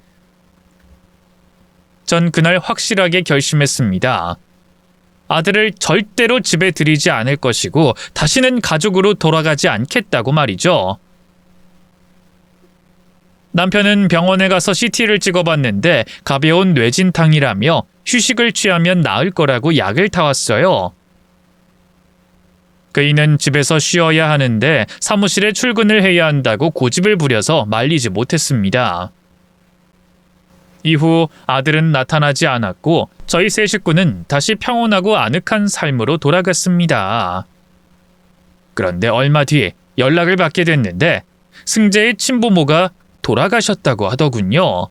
전 그날 확실하게 결심했습니다. 아들을 절대로 집에 들이지 않을 것이고 다시는 가족으로 돌아가지 않겠다고 말이죠. 남편은 병원에 가서 CT를 찍어봤는데 가벼운 뇌진탕이라며 휴식을 취하면 나을 거라고 약을 타왔어요. 그이는 집에서 쉬어야 하는데 사무실에 출근을 해야 한다고 고집을 부려서 말리지 못했습니다. 이후 아들은 나타나지 않았고 저희 세 식구는 다시 평온하고 아늑한 삶으로 돌아갔습니다. 그런데 얼마 뒤 연락을 받게 됐는데 승재의 친부모가 돌아가셨다고 하더군요.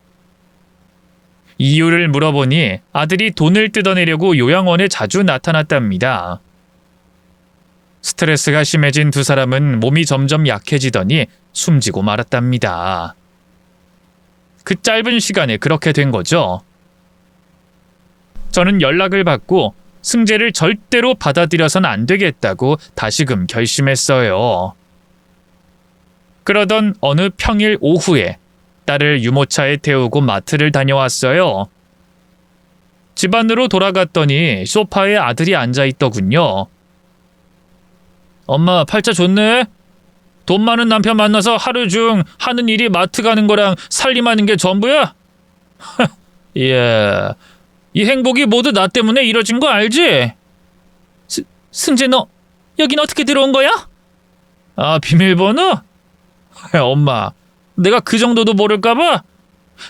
이유를 물어보니 아들이 돈을 뜯어내려고 요양원에 자주 나타났답니다. 스트레스가 심해진 두 사람은 몸이 점점 약해지더니 숨지고 말았답니다. 그 짧은 시간에 그렇게 된 거죠. 저는 연락을 받고 승재를 절대로 받아들여선 안 되겠다고 다시금 결심했어요. 그러던 어느 평일 오후에 딸을 유모차에 태우고 마트를 다녀왔어요. 집안으로 돌아갔더니 소파에 아들이 앉아있더군요. 엄마, 팔자 좋네? 돈 많은 남편 만나서 하루 중 하는 일이 마트 가는 거랑 살림하는 게 전부야? 예, 이 행복이 모두 나 때문에 이뤄진 거 알지? 승재, 너 여긴 어떻게 들어온 거야? 아, 비밀번호? 엄마, 내가 그 정도도 모를까봐?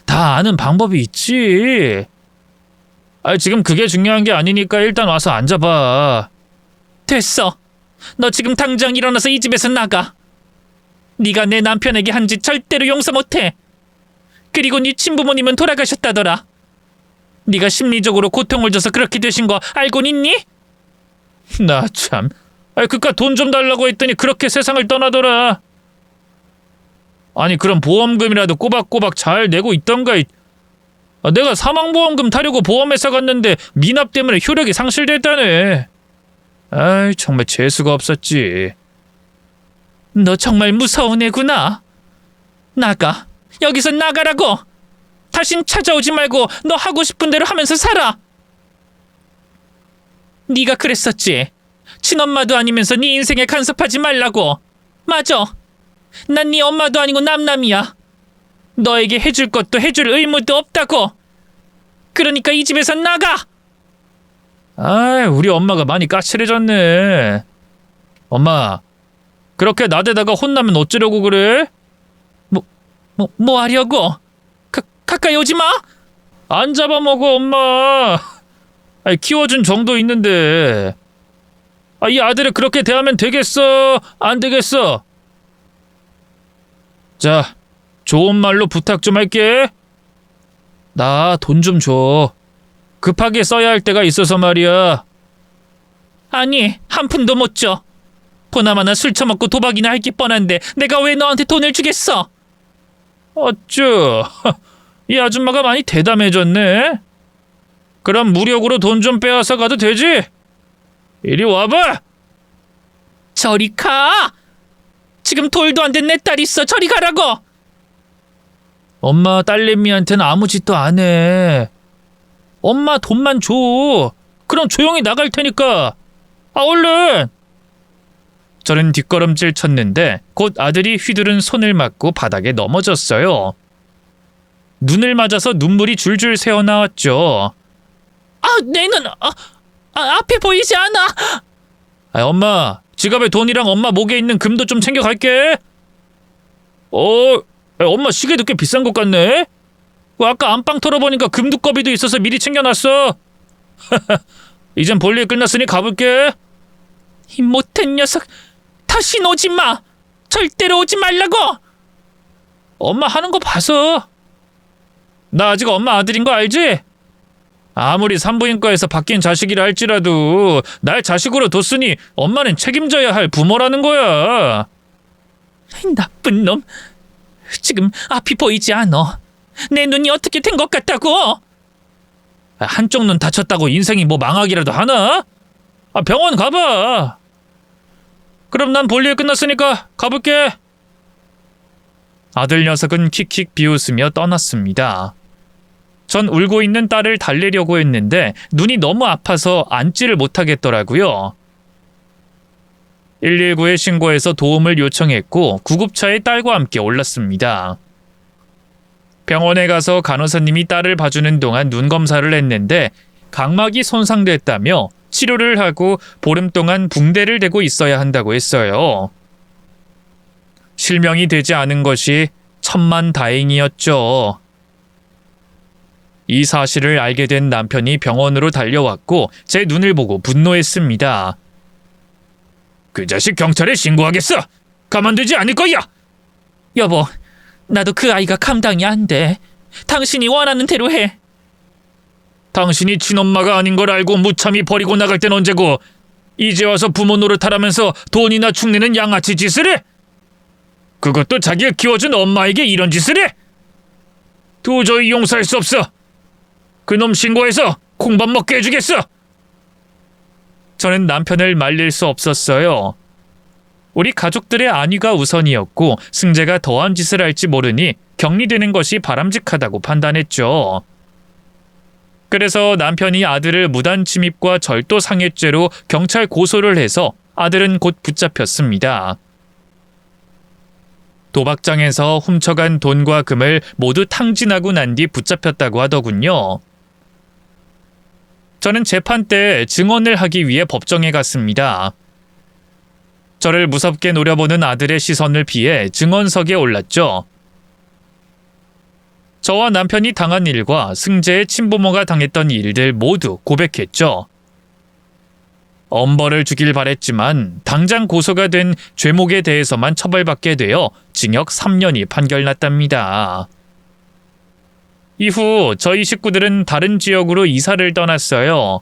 다 아는 방법이 있지. 아, 지금 그게 중요한 게 아니니까 일단 와서 앉아봐. 됐어. 너 지금 당장 일어나서 이 집에서 나가. 네가 내 남편에게 한 짓 절대로 용서 못해. 그리고 네 친부모님은 돌아가셨다더라. 네가 심리적으로 고통을 줘서 그렇게 되신 거 알고는 있니? 나 참. 아, 그깟 돈 좀 달라고 했더니 그렇게 세상을 떠나더라. 아니, 그럼 보험금이라도 꼬박꼬박 잘 내고 있던가. 아, 내가 사망보험금 타려고 보험회사 갔는데 미납 때문에 효력이 상실됐다네. 아이, 정말 재수가 없었지. 너 정말 무서운 애구나. 나가. 여기서 나가라고. 다신 찾아오지 말고 너 하고 싶은 대로 하면서 살아. 네가 그랬었지. 친엄마도 아니면서 네 인생에 간섭하지 말라고. 맞아. 난 네 엄마도 아니고 남남이야. 너에게 해줄 것도 해줄 의무도 없다고. 그러니까 이 집에서 나가. 아이, 우리 엄마가 많이 까칠해졌네. 엄마, 그렇게 나대다가 혼나면 어쩌려고 그래? 뭐 하려고? 가까이 오지 마. 안 잡아먹어, 엄마. 아이, 키워준 정도 있는데. 아, 이 아들을 그렇게 대하면 되겠어? 안 되겠어? 자, 좋은 말로 부탁 좀 할게. 나 돈 좀 줘. 급하게 써야 할 때가 있어서 말이야. 아니, 한 푼도 못 줘. 보나마나 술 처먹고 도박이나 할 게 뻔한데 내가 왜 너한테 돈을 주겠어? 어쭈, 이 아줌마가 많이 대담해졌네. 그럼 무력으로 돈 좀 빼앗아 가도 되지? 이리 와봐. 저리 가. 지금 돌도 안 된 내 딸 있어. 저리 가라고. 엄마, 딸내미한테는 아무 짓도 안 해. 엄마 돈만 줘. 그럼 조용히 나갈 테니까. 아, 얼른. 저는 뒷걸음질 쳤는데 곧 아들이 휘두른 손을 맞고 바닥에 넘어졌어요. 눈을 맞아서 눈물이 줄줄 새어나왔죠. 내 눈. 앞에 보이지 않아. 아, 엄마, 지갑에 돈이랑 엄마 목에 있는 금도 좀 챙겨갈게. 엄마 시계도 꽤 비싼 것 같네. 아까 안방 털어보니까 금두꺼비도 있어서 미리 챙겨놨어. 이젠 볼일 끝났으니 가볼게. 이 못된 녀석. 다신 오지 마. 절대로 오지 말라고. 엄마 하는 거 봐서. 나 아직 엄마 아들인 거 알지? 아무리 산부인과에서 바뀐 자식이라 할지라도 날 자식으로 뒀으니 엄마는 책임져야 할 부모라는 거야. 나쁜 놈. 지금 앞이 보이지 않아. 내 눈이 어떻게 된 것 같다고? 한쪽 눈 다쳤다고 인생이 뭐 망하기라도 하나? 병원 가봐. 그럼 난 볼일 끝났으니까 가볼게. 아들 녀석은 킥킥 비웃으며 떠났습니다. 전 울고 있는 딸을 달래려고 했는데 눈이 너무 아파서 앉지를 못하겠더라고요. 119에 신고해서 도움을 요청했고 구급차에 딸과 함께 올랐습니다. 병원에 가서 간호사님이 딸을 봐주는 동안 눈 검사를 했는데 각막이 손상됐다며 치료를 하고 보름 동안 붕대를 대고 있어야 한다고 했어요. 실명이 되지 않은 것이 천만다행이었죠. 이 사실을 알게 된 남편이 병원으로 달려왔고 제 눈을 보고 분노했습니다. 그 자식 경찰에 신고하겠어. 가만두지 않을 거야. 여보, 나도 그 아이가 감당이 안 돼. 당신이 원하는 대로 해. 당신이 친엄마가 아닌 걸 알고 무참히 버리고 나갈 땐 언제고 이제 와서 부모 노릇하라면서 돈이나 축내는 양아치 짓을 해? 그것도 자기를 키워준 엄마에게 이런 짓을 해? 도저히 용서할 수 없어. 그놈 신고해서 콩밥 먹게 해주겠어. 저는 남편을 말릴 수 없었어요. 우리 가족들의 안위가 우선이었고 승재가 더한 짓을 할지 모르니 격리되는 것이 바람직하다고 판단했죠. 그래서 남편이 아들을 무단 침입과 절도 상해죄로 경찰 고소를 해서 아들은 곧 붙잡혔습니다. 도박장에서 훔쳐간 돈과 금을 모두 탕진하고 난 뒤 붙잡혔다고 하더군요. 저는 재판 때 증언을 하기 위해 법정에 갔습니다. 저를 무섭게 노려보는 아들의 시선을 피해 증언석에 올랐죠. 저와 남편이 당한 일과 승재의 친부모가 당했던 일들 모두 고백했죠. 엄벌을 주길 바랬지만 당장 고소가 된 죄목에 대해서만 처벌받게 되어 징역 3년이 판결났답니다. 이후 저희 식구들은 다른 지역으로 이사를 떠났어요.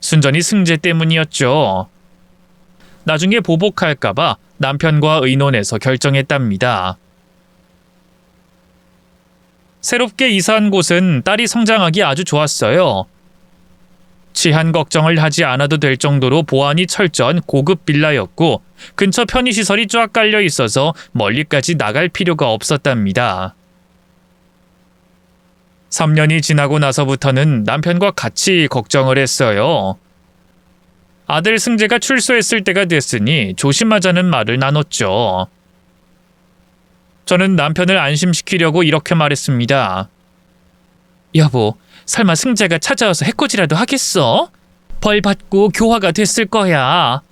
순전히 승재 때문이었죠. 나중에 보복할까봐 남편과 의논해서 결정했답니다. 새롭게 이사한 곳은 딸이 성장하기 아주 좋았어요. 치안 걱정을 하지 않아도 될 정도로 보안이 철저한 고급 빌라였고 근처 편의시설이 쫙 깔려 있어서 멀리까지 나갈 필요가 없었답니다. 3년이 지나고 나서부터는 남편과 같이 걱정을 했어요. 아들 승재가 출소했을 때가 됐으니 조심하자는 말을 나눴죠. 저는 남편을 안심시키려고 이렇게 말했습니다. 여보, 설마 승재가 찾아와서 해코지라도 하겠어? 벌 받고 교화가 됐을 거야.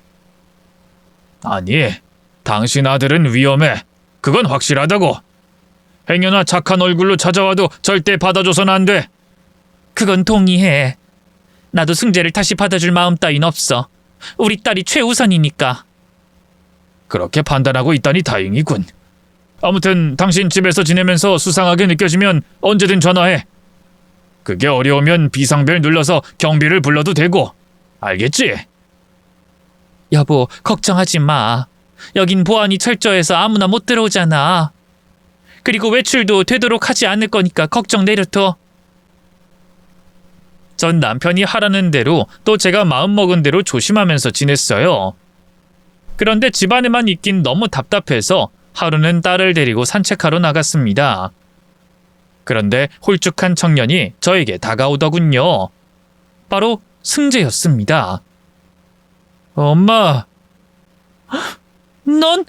아니, 당신 아들은 위험해. 그건 확실하다고. 행여나 착한 얼굴로 찾아와도 절대 받아줘선 안 돼. 그건 동의해. 나도 승재를 다시 받아줄 마음 따윈 없어. 우리 딸이 최우선이니까. 그렇게 판단하고 있다니 다행이군. 아무튼 당신 집에서 지내면서 수상하게 느껴지면 언제든 전화해. 그게 어려우면 비상벨 눌러서 경비를 불러도 되고. 알겠지? 여보, 걱정하지 마. 여긴 보안이 철저해서 아무나 못 들어오잖아. 그리고 외출도 되도록 하지 않을 거니까 걱정 내려둬. 전 남편이 하라는 대로 또 제가 마음먹은 대로 조심하면서 지냈어요. 그런데 집안에만 있긴 너무 답답해서 하루는 딸을 데리고 산책하러 나갔습니다. 그런데 홀쭉한 청년이 저에게 다가오더군요. 바로 승재였습니다. 엄마. 넌?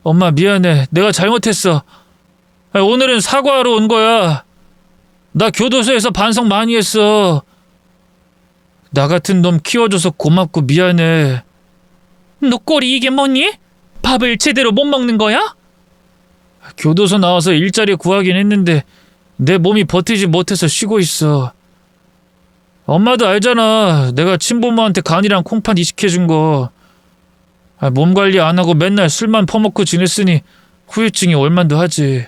엄마 미안해. 내가 잘못했어. 오늘은 사과하러 온 거야. 나 교도소에서 반성 많이 했어. 나 같은 놈 키워줘서 고맙고 미안해. 너 꼴이 이게 뭐니? 밥을 제대로 못 먹는 거야? 교도소 나와서 일자리 구하긴 했는데 내 몸이 버티지 못해서 쉬고 있어. 엄마도 알잖아. 내가 친부모한테 간이랑 콩팥 이식해준 거. 몸 관리 안 하고 맨날 술만 퍼먹고 지냈으니 후유증이 올만도 하지.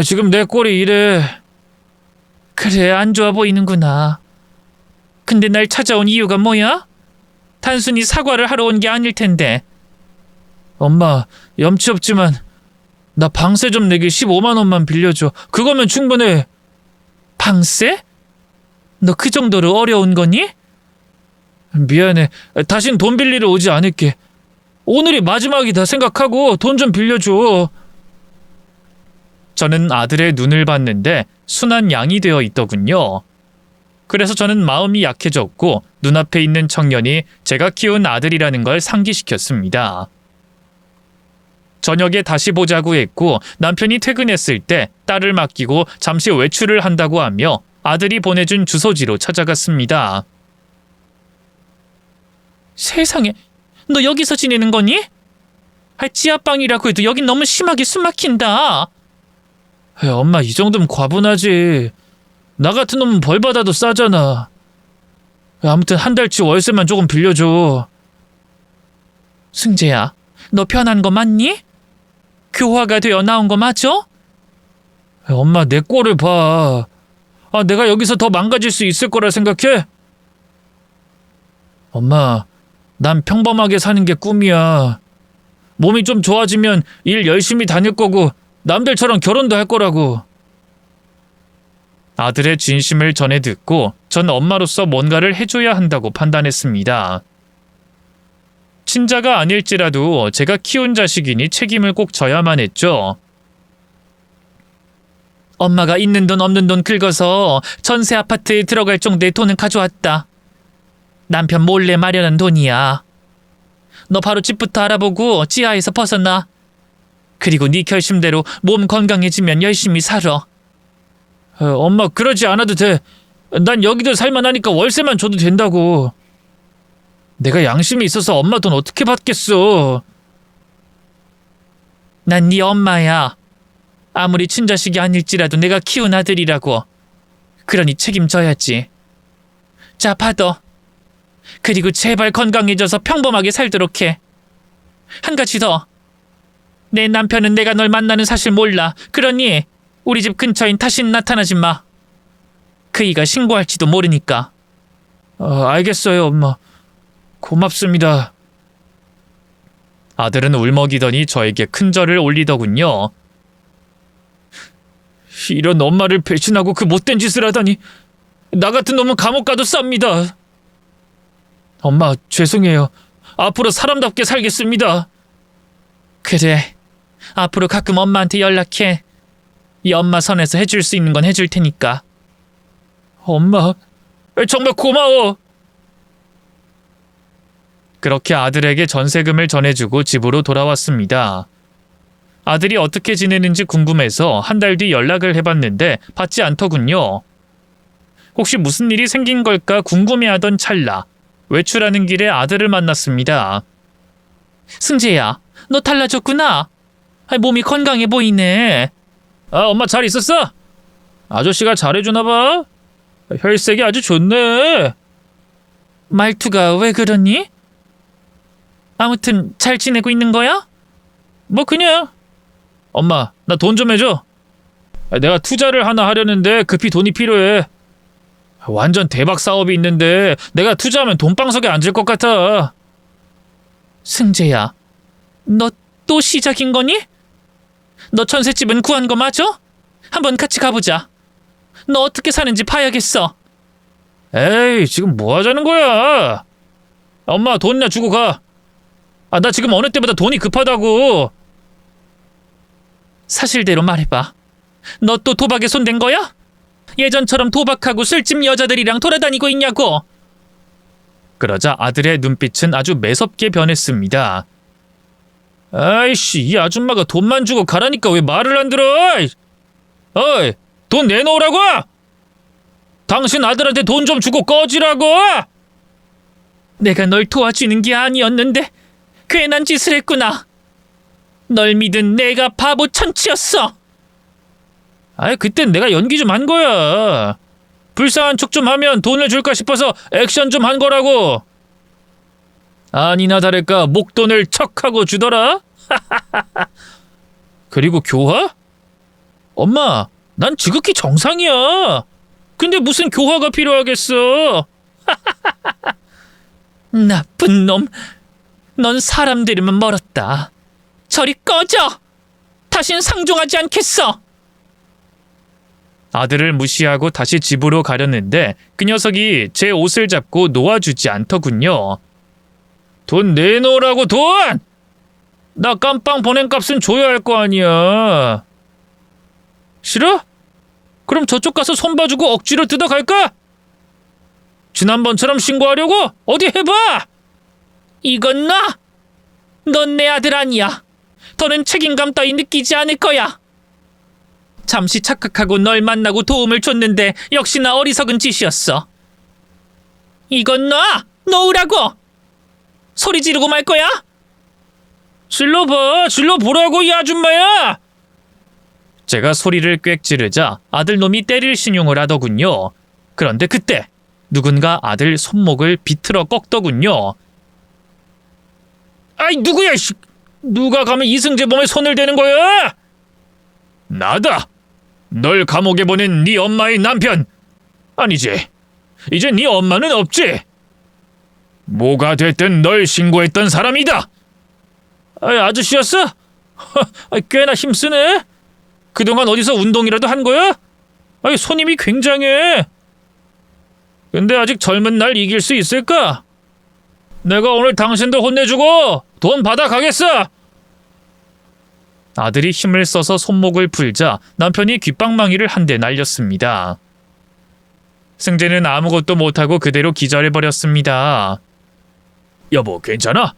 지금 내 꼴이 이래. 그래, 안 좋아 보이는구나. 근데 날 찾아온 이유가 뭐야? 단순히 사과를 하러 온 게 아닐 텐데. 엄마, 염치 없지만 나 방세 좀 내게 15만 원만 빌려줘. 그거면 충분해. 방세? 너 그 정도로 어려운 거니? 미안해. 다신 돈 빌리러 오지 않을게. 오늘이 마지막이다 생각하고 돈 좀 빌려줘. 저는 아들의 눈을 봤는데 순한 양이 되어 있더군요. 그래서 저는 마음이 약해졌고 눈앞에 있는 청년이 제가 키운 아들이라는 걸 상기시켰습니다. 저녁에 다시 보자고 했고 남편이 퇴근했을 때 딸을 맡기고 잠시 외출을 한다고 하며 아들이 보내준 주소지로 찾아갔습니다. 세상에, 너 여기서 지내는 거니? 지하방이라고 해도 여긴 너무 심하게 숨막힌다. 엄마, 이 정도면 과분하지. 나 같은 놈은 벌 받아도 싸잖아. 아무튼 한 달치 월세만 조금 빌려줘. 승재야, 너 편한 거 맞니? 교화가 되어 나온 거 맞아? 엄마, 내 꼴을 봐. 내가 여기서 더 망가질 수 있을 거라 생각해? 엄마, 난 평범하게 사는 게 꿈이야. 몸이 좀 좋아지면 일 열심히 다닐 거고 남들처럼 결혼도 할 거라고. 아들의 진심을 전해 듣고 전 엄마로서 뭔가를 해줘야 한다고 판단했습니다. 친자가 아닐지라도 제가 키운 자식이니 책임을 꼭 져야만 했죠. 엄마가 있는 돈 없는 돈 긁어서 전세 아파트에 들어갈 정도의 돈은 가져왔다. 남편 몰래 마련한 돈이야. 너 바로 집부터 알아보고 지하에서 벗어나. 그리고 네 결심대로 몸 건강해지면 열심히 살아. 엄마 그러지 않아도 돼. 난 여기도 살만하니까 월세만 줘도 된다고. 내가 양심이 있어서 엄마 돈 어떻게 받겠어. 난 네 엄마야. 아무리 친자식이 아닐지라도 내가 키운 아들이라고. 그러니 책임져야지. 자, 받아. 그리고 제발 건강해져서 평범하게 살도록 해. 한 가지 더. 내 남편은 내가 널 만나는 사실 몰라. 그러니 우리 집 근처엔 다신 나타나지 마. 그이가 신고할지도 모르니까. 알겠어요, 엄마. 고맙습니다. 아들은 울먹이더니 저에게 큰 절을 올리더군요. 이런 엄마를 배신하고 그 못된 짓을 하다니. 나 같은 놈은 감옥 가도 쌉니다. 엄마, 죄송해요. 앞으로 사람답게 살겠습니다. 그래. 앞으로 가끔 엄마한테 연락해. 이 엄마 선에서 해줄 수 있는 건 해줄 테니까. 엄마, 정말 고마워. 그렇게 아들에게 전세금을 전해주고 집으로 돌아왔습니다. 아들이 어떻게 지내는지 궁금해서 한 달 뒤 연락을 해봤는데 받지 않더군요. 혹시 무슨 일이 생긴 걸까 궁금해하던 찰나 외출하는 길에 아들을 만났습니다. 승재야, 너 달라졌구나. 몸이 건강해 보이네. 엄마 잘 있었어? 아저씨가 잘해주나 봐. 혈색이 아주 좋네. 말투가 왜 그러니? 아무튼 잘 지내고 있는 거야? 뭐 그냥. 엄마, 나 돈 좀 해줘. 내가 투자를 하나 하려는데 급히 돈이 필요해. 완전 대박 사업이 있는데 내가 투자하면 돈방석에 앉을 것 같아. 승재야, 너 또 시작인 거니? 너 전셋집은 구한 거 맞아? 한번 같이 가보자. 너 어떻게 사는지 봐야겠어. 에이, 지금 뭐 하자는 거야? 엄마, 돈이나 주고 가. 나 지금 어느 때보다 돈이 급하다고. 사실대로 말해봐. 너 또 도박에 손댄 거야? 예전처럼 도박하고 술집 여자들이랑 돌아다니고 있냐고. 그러자 아들의 눈빛은 아주 매섭게 변했습니다. 아이씨, 이 아줌마가 돈만 주고 가라니까 왜 말을 안 들어? 어이, 돈 내놓으라고! 당신 아들한테 돈 좀 주고 꺼지라고! 내가 널 도와주는 게 아니었는데 괜한 짓을 했구나. 널 믿은 내가 바보 천치였어. 그땐 내가 연기 좀 한 거야. 불쌍한 척 좀 하면 돈을 줄까 싶어서 액션 좀 한 거라고. 아니나 다를까 목돈을 척하고 주더라. 그리고 교화? 엄마, 난 지극히 정상이야. 근데 무슨 교화가 필요하겠어. 나쁜 놈. 넌 사람 되려면 멀었다. 저리 꺼져. 다신 상종하지 않겠어. 아들을 무시하고 다시 집으로 가려는데 그 녀석이 제 옷을 잡고 놓아주지 않더군요. 돈 내놓으라고, 돈! 나 깜빵 보낸 값은 줘야 할 거 아니야. 싫어? 그럼 저쪽 가서 손 봐주고 억지로 뜯어갈까? 지난번처럼 신고하려고? 어디 해봐! 이건 나! 넌 내 아들 아니야. 더는 책임감 따위 느끼지 않을 거야. 잠시 착각하고 널 만나고 도움을 줬는데 역시나 어리석은 짓이었어. 이건 놔! 놓으라고! 소리 지르고 말 거야? 질러봐, 질러보라고, 이 아줌마야! 제가 소리를 꽥 지르자 아들놈이 때릴 신용을 하더군요. 그런데 그때 누군가 아들 손목을 비틀어 꺾더군요. 아이, 누구야? 누가 감히 이승재 몸에 손을 대는 거야? 나다. 널 감옥에 보낸 네 엄마의 남편. 아니지, 이제 네 엄마는 없지. 뭐가 됐든 널 신고했던 사람이다. 아저씨였어? 꽤나 힘쓰네. 그동안 어디서 운동이라도 한 거야? 손님이 굉장해. 근데 아직 젊은 날 이길 수 있을까? 내가 오늘 당신도 혼내주고 돈 받아 가겠어. 아들이 힘을 써서 손목을 풀자 남편이 귓방망이를 한 대 날렸습니다. 승재는 아무것도 못하고 그대로 기절해버렸습니다. 여보, 괜찮아?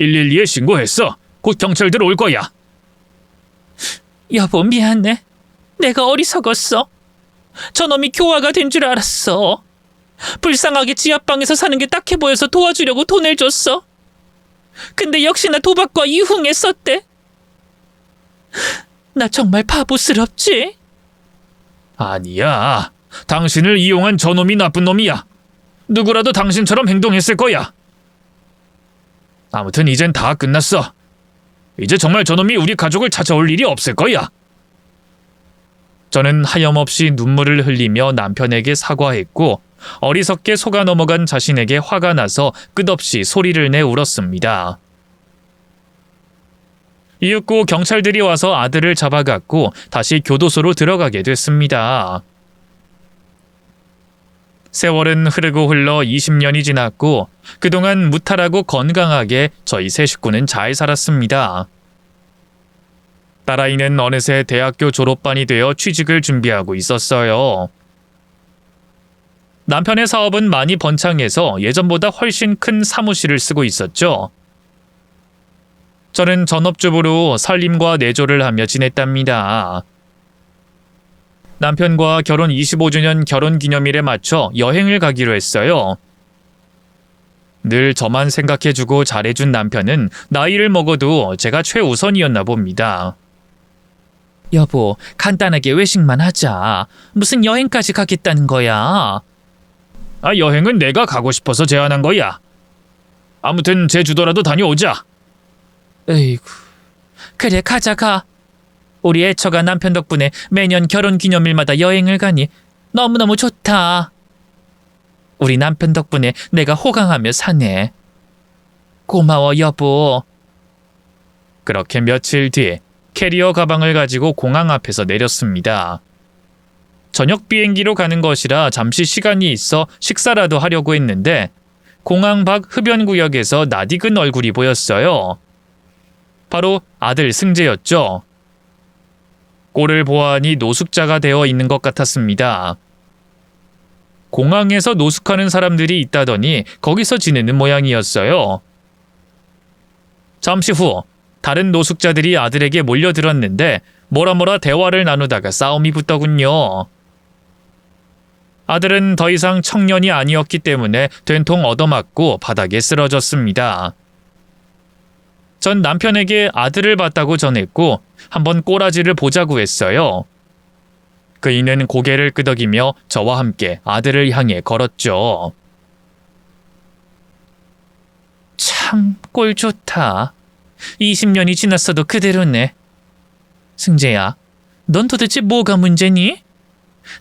112에 신고했어. 곧 경찰들 올 거야. 여보, 미안해. 내가 어리석었어. 저놈이 교화가 된 줄 알았어. 불쌍하게 지하방에서 사는 게 딱해 보여서 도와주려고 돈을 줬어. 근데 역시나 도박과 유흥에 썼대. 나 정말 바보스럽지? 아니야. 당신을 이용한 저놈이 나쁜 놈이야. 누구라도 당신처럼 행동했을 거야. 아무튼 이젠 다 끝났어. 이제 정말 저놈이 우리 가족을 찾아올 일이 없을 거야. 저는 하염없이 눈물을 흘리며 남편에게 사과했고 어리석게 속아 넘어간 자신에게 화가 나서 끝없이 소리를 내 울었습니다. 이윽고 경찰들이 와서 아들을 잡아갔고 다시 교도소로 들어가게 됐습니다. 세월은 흐르고 흘러 20년이 지났고 그동안 무탈하고 건강하게 저희 세 식구는 잘 살았습니다. 딸아이는 어느새 대학교 졸업반이 되어 취직을 준비하고 있었어요. 남편의 사업은 많이 번창해서 예전보다 훨씬 큰 사무실을 쓰고 있었죠. 저는 전업주부로 살림과 내조를 하며 지냈답니다. 남편과 결혼 25주년 결혼기념일에 맞춰 여행을 가기로 했어요. 늘 저만 생각해주고 잘해준 남편은 나이를 먹어도 제가 최우선이었나 봅니다. 여보, 간단하게 외식만 하자. 무슨 여행까지 가겠다는 거야? 여행은 내가 가고 싶어서 제안한 거야. 아무튼 제주도라도 다녀오자. 에이구, 그래 가자 가. 우리 애처가 남편 덕분에 매년 결혼기념일마다 여행을 가니 너무너무 좋다. 우리 남편 덕분에 내가 호강하며 사네. 고마워 여보. 그렇게 며칠 뒤 캐리어 가방을 가지고 공항 앞에서 내렸습니다. 저녁 비행기로 가는 것이라 잠시 시간이 있어 식사라도 하려고 했는데 공항 밖 흡연구역에서 낯익은 얼굴이 보였어요. 바로 아들 승재였죠. 꼴을 보아하니 노숙자가 되어 있는 것 같았습니다. 공항에서 노숙하는 사람들이 있다더니 거기서 지내는 모양이었어요. 잠시 후 다른 노숙자들이 아들에게 몰려들었는데 뭐라 대화를 나누다가 싸움이 붙더군요. 아들은 더 이상 청년이 아니었기 때문에 된통 얻어맞고 바닥에 쓰러졌습니다. 전 남편에게 아들을 봤다고 전했고 한번 꼬라지를 보자고 했어요. 그이는 고개를 끄덕이며 저와 함께 아들을 향해 걸었죠. 참 꼴 좋다. 20년이 지났어도 그대로네. 승재야, 넌 도대체 뭐가 문제니?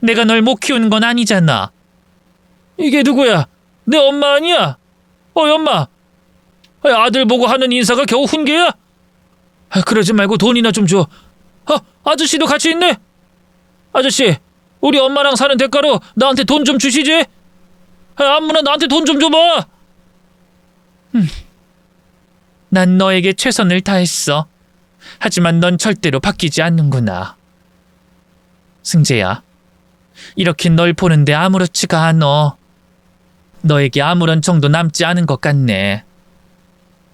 내가 널 못 키우는 건 아니잖아. 이게 누구야? 내 엄마 아니야? 엄마. 아들 보고 하는 인사가 겨우 훈계야? 그러지 말고 돈이나 좀 줘. 아저씨도 같이 있네? 아저씨, 우리 엄마랑 사는 대가로 나한테 돈 좀 주시지? 아무나 나한테 돈 좀 줘봐. 난 너에게 최선을 다했어. 하지만 넌 절대로 바뀌지 않는구나. 승재야, 이렇게 널 보는데 아무렇지가 않어. 너에게 아무런 정도 남지 않은 것 같네.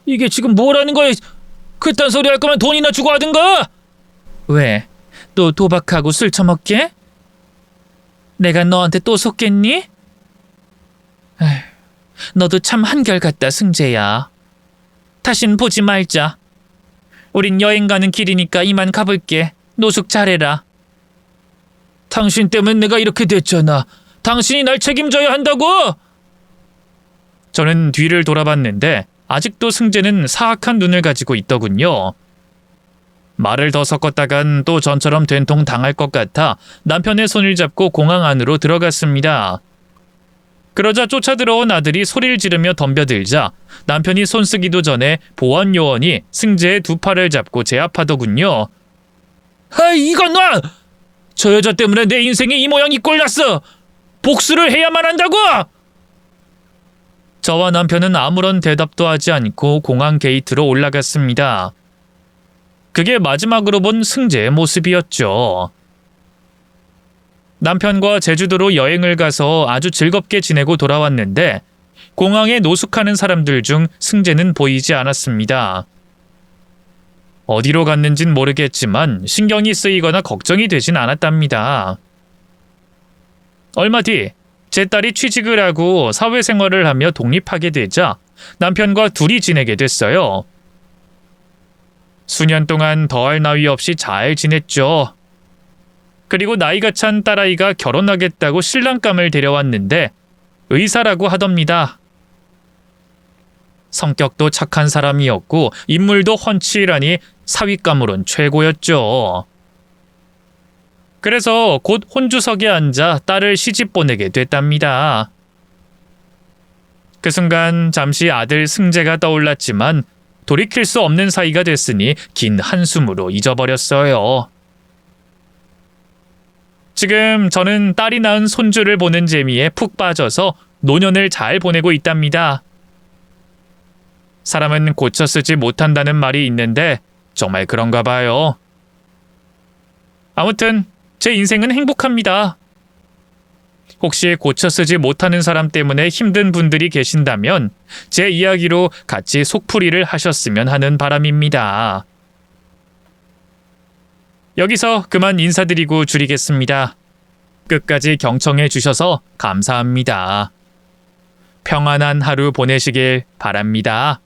이게 지금 뭐라는 거야? 그딴 소리 할 거면 돈이나 주고 하든가. 왜? 또 도박하고 술 처먹게? 내가 너한테 또 속겠니? 에휴, 너도 참 한결같다 승재야. 다신 보지 말자. 우린 여행 가는 길이니까 이만 가볼게. 노숙 잘해라. 당신 때문에 내가 이렇게 됐잖아. 당신이 날 책임져야 한다고. 저는 뒤를 돌아봤는데 아직도 승재는 사악한 눈을 가지고 있더군요. 말을 더 섞었다간 또 전처럼 된통 당할 것 같아 남편의 손을 잡고 공항 안으로 들어갔습니다. 그러자 쫓아 들어온 아들이 소리를 지르며 덤벼들자 남편이 손쓰기도 전에 보안 요원이 승재의 두 팔을 잡고 제압하더군요. 이건 놔! 저 여자 때문에 내 인생에 이 모양이 꼴났어! 복수를 해야만 한다고! 저와 남편은 아무런 대답도 하지 않고 공항 게이트로 올라갔습니다. 그게 마지막으로 본 승재의 모습이었죠. 남편과 제주도로 여행을 가서 아주 즐겁게 지내고 돌아왔는데 공항에 노숙하는 사람들 중 승재는 보이지 않았습니다. 어디로 갔는진 모르겠지만 신경이 쓰이거나 걱정이 되진 않았답니다. 얼마 뒤 제 딸이 취직을 하고 사회생활을 하며 독립하게 되자 남편과 둘이 지내게 됐어요. 수년 동안 더할 나위 없이 잘 지냈죠. 그리고 나이가 찬 딸아이가 결혼하겠다고 신랑감을 데려왔는데 의사라고 하답니다. 성격도 착한 사람이었고 인물도 훤칠하니 사윗감으론 최고였죠. 그래서 곧 혼주석에 앉아 딸을 시집 보내게 됐답니다. 그 순간 잠시 아들 승재가 떠올랐지만 돌이킬 수 없는 사이가 됐으니 긴 한숨으로 잊어버렸어요. 지금 저는 딸이 낳은 손주를 보는 재미에 푹 빠져서 노년을 잘 보내고 있답니다. 사람은 고쳐 쓰지 못한다는 말이 있는데 정말 그런가 봐요. 아무튼 제 인생은 행복합니다. 혹시 고쳐 쓰지 못하는 사람 때문에 힘든 분들이 계신다면 제 이야기로 같이 속풀이를 하셨으면 하는 바람입니다. 여기서 그만 인사드리고 줄이겠습니다. 끝까지 경청해 주셔서 감사합니다. 평안한 하루 보내시길 바랍니다.